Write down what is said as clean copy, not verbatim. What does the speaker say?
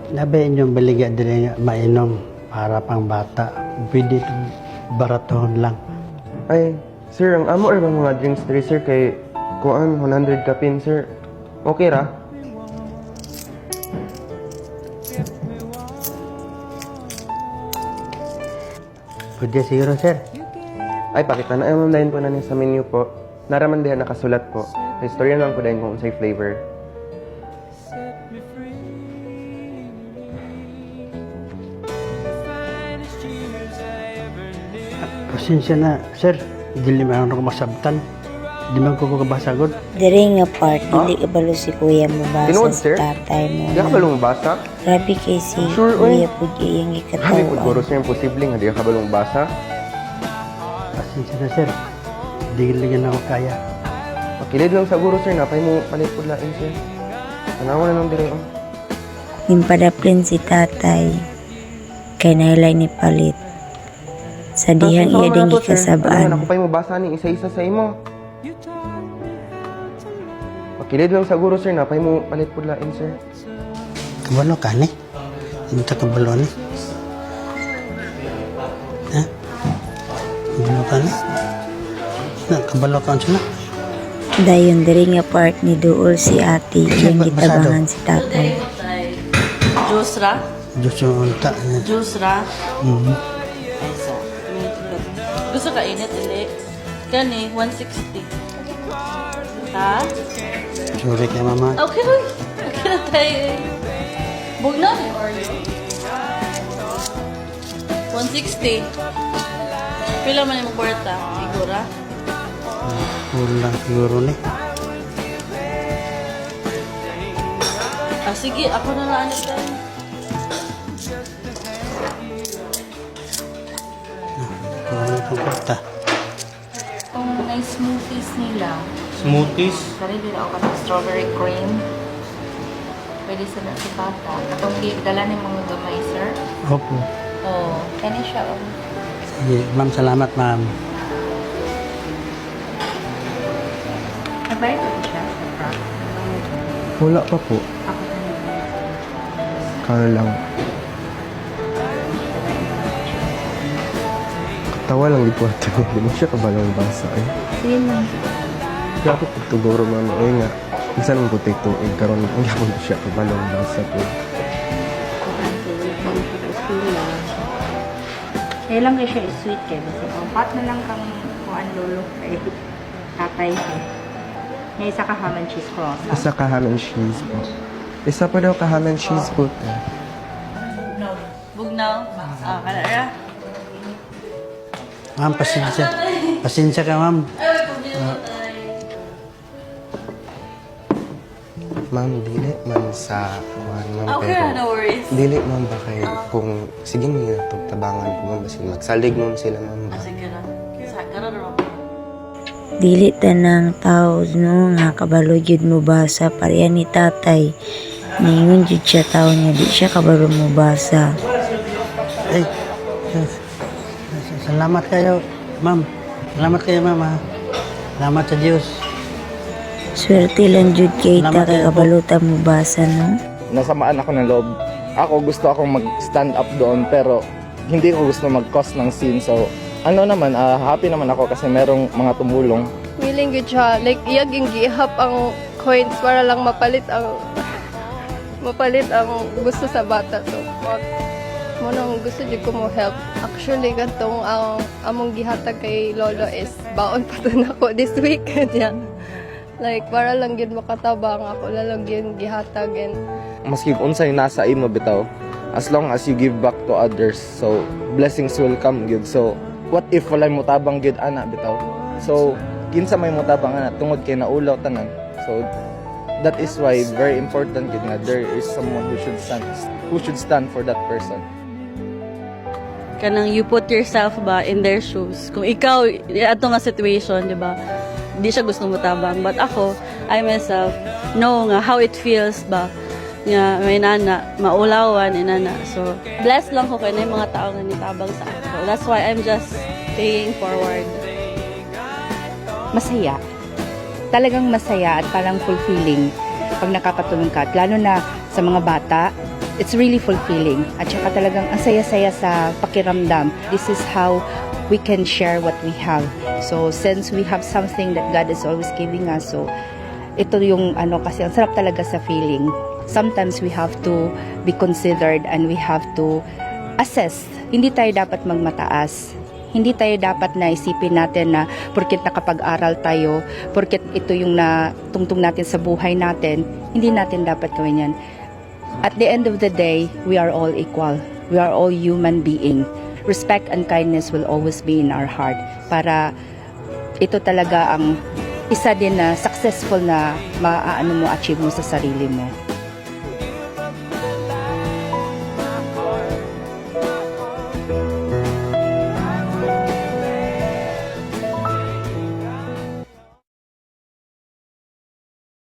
Nabayin yung baliga din nga mainom para pang bata. Pwede itong baratohon lang. Ay, sir, ang amo or bang mga drinks diri sir kay kuan 100 kapin sir. Okay ra? Pwede siguro, sir. Ay, pakita na ang online po na niya sa menu po. Naraman diha nakasulat po. Istorya lang po din kung unsay flavor. Pasensya na, sir. Dili man ako masabtan. Di man ko kabasagod. Diri nga part, dili kabalo si kuya mo basa Tinuod, sa sir? tatay mo. Di ka balong basa? Grabe kay si Sure, oy. kuya po iyang Kami po ikatawan. guro sir, imposible nga di ka balong basa. Pasensya na, sir. Dili nga ako kaya. Makilid lang sa guro sir, napay mo palit po lain sir. Tanawa na lang dire oh. Nimpadaplin si tatay. Kay nailay ni palit. Sa dihang iya ding Ano gikasabaan. ako pa'y mo basa ni isa-isa sa imo. Makilid lang sa guro sir, napay mo palit po lain sir. Kabalo ka, ni? Hindi ka kabalo, ni? Ha? Kabalo ka, ni? Na, kabalo ka, sila? Dayon diri nga part ni duol si ate iyang gitabangan si tatay. Juice ra? Diyos yung unta. Juice ra? Mhm. Ay, sa. Gusto ka init, ili? Kani, 160. Ha? Sorry kay mama. Okay, Roy. Okay na tayo. Bug na ni Oreo. 160. Pila man yung kwarta? Igura? Kulang siguro, ni. Ah, sige. Ako na lang ito. Kulang kang kwarta. Kung may smoothies nila, Smoothies. kari din ako ng strawberry cream. Pwede sa si Papa. Atong dala ni mga gamay, sir. Opo. Oh, kani siya. Oh. Sige, ma'am, salamat, ma'am. Nabayad ko siya sa truck. Wala pa po. Ako na Kano lang. Katawa lang di po ito. Di mo siya kabalong basa eh. Sino? Grabe po tuguro mama. Ay nga. Isa nang puti ito. Eh, karoon ang yapon siya kabalong basa po. Kaya lang kayo siya sweet kayo. Kasi ang pat na lang kang kuan lolo kay tatay ko. May isa ka ham and cheese cross. Isa ka ham and cheese po. Isa pa daw ka ham and cheese po. Bugnaw. Ah, kana ra? Ma'am, pasensya. Pasensya ka, ma'am. Ma'am, dili man sa kuhan ma'am. Okay, no worries. Dili ma'am ba kayo kung sige mo nga itong tabangan ko ma'am. Kasi magsalig mo sila ma'am. Ah, sige na. Sa karon ro. Dili tanang tao no nga kabalo gyud mo basa pareha ni tatay. Ningon jud siya tao nga di siya kabalo mo basa. Ay, salamat kayo, ma'am. Salamat kayo, ma'am, ha. Salamat sa Diyos. Swerte lang jud kay ta Salamat kay kayo po. kabaluta mo basa no. Nasamaan ako ng loob. Ako gusto akong mag-stand up doon pero hindi ko gusto mag-cause ng scene. So, ano naman, happy naman ako kasi merong mga tumulong. Willing gud siya. Like, iyag yung gihap ang coins para lang mapalit ang gusto sa bata. So, mo nang gusto jud ko mo help. Actually, gantong ang among gihatag kay Lolo is baon pa to nako this week niya. Like, para lang yun makatabang ako, lalang yun gihatag and Maski unsay nasa imo bitaw, as long as you give back to others, so blessings will come gyud. So, what if walay motabang gyud ana bitaw? So, kinsa may motabang ana tungod kay naulaw tanan. So, that is why very important gyud nga there is someone who should stand for that person. Kanang you put yourself ba in their shoes. Kung ikaw ato nga situation, di ba? Di siya gusto mo tabang. But ako, I myself know nga how it feels ba nga may nana, maulawan, inana. So, blessed lang ko kay na yung mga tao nga nitabang sa ako. That's why I'm just paying forward. Masaya. Talagang masaya at parang fulfilling pag nakakatulong ka. At lalo na sa mga bata it's really fulfilling. At saka talagang ang saya-saya sa pakiramdam. This is how we can share what we have. So since we have something that God is always giving us, so ito yung kasi ang sarap talaga sa feeling. Sometimes we have to be considered and we have to assess. Hindi tayo dapat magmataas. Hindi tayo dapat na isipin natin na porket nakapag-aral tayo, porket ito yung natungtong natin sa buhay natin, hindi natin dapat gawin yan. At the end of the day, we are all equal. We are all human being. Respect and kindness will always be in our heart para ito talaga ang isa din na successful na maaano mo, achieve mo sa sarili mo.